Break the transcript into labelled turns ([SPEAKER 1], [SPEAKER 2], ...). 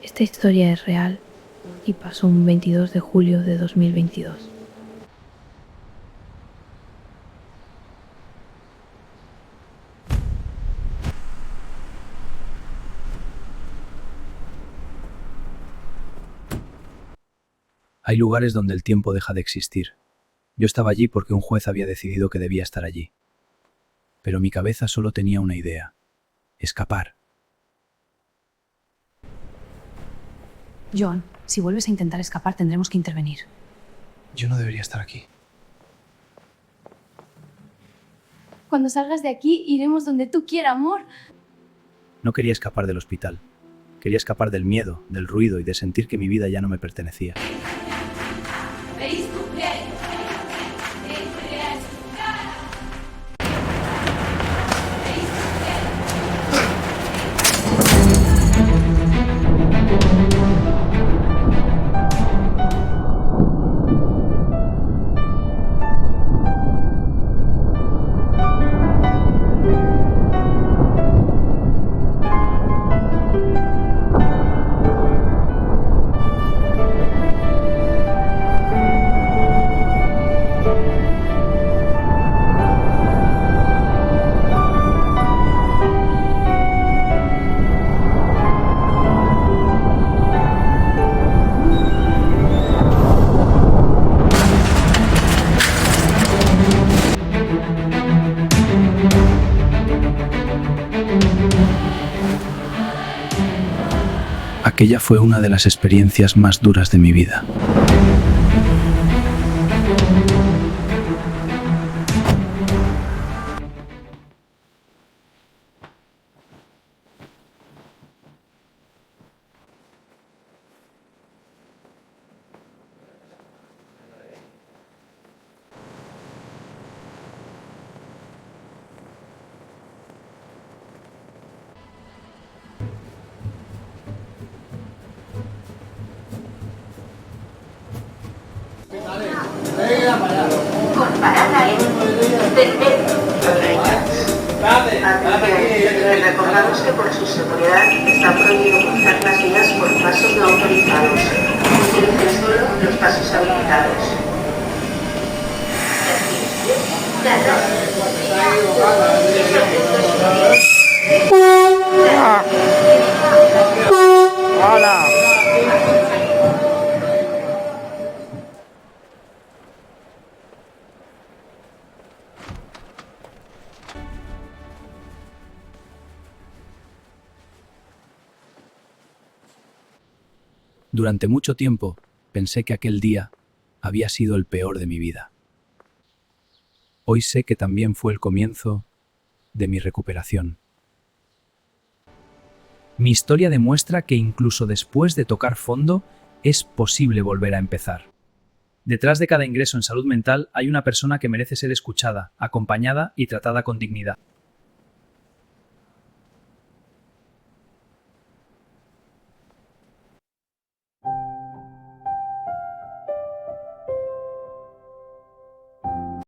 [SPEAKER 1] Esta historia es real y pasó un 22 de julio de 2022.
[SPEAKER 2] Hay lugares donde el tiempo deja de existir. Yo estaba allí porque un juez había decidido que debía estar allí. Pero mi cabeza solo tenía una idea: escapar.
[SPEAKER 3] John, si vuelves a intentar escapar tendremos que intervenir.
[SPEAKER 2] Yo no debería estar aquí.
[SPEAKER 4] Cuando salgas de aquí, iremos donde tú quieras, amor.
[SPEAKER 2] No quería escapar del hospital. Quería escapar del miedo, del ruido y de sentir que mi vida ya no me pertenecía. Aquella fue una de las experiencias más duras de mi vida.
[SPEAKER 5] Con parada en del metro Les recordamos que por su seguridad está prohibido cruzar las vías por pasos no autorizados. Utilicen solo los pasos habilitados.
[SPEAKER 6] Hola.
[SPEAKER 2] Durante mucho tiempo pensé que aquel día había sido el peor de mi vida. Hoy sé que también fue el comienzo de mi recuperación. Mi historia demuestra que incluso después de tocar fondo es posible volver a empezar. Detrás de cada ingreso en salud mental hay una persona que merece ser escuchada, acompañada y tratada con dignidad.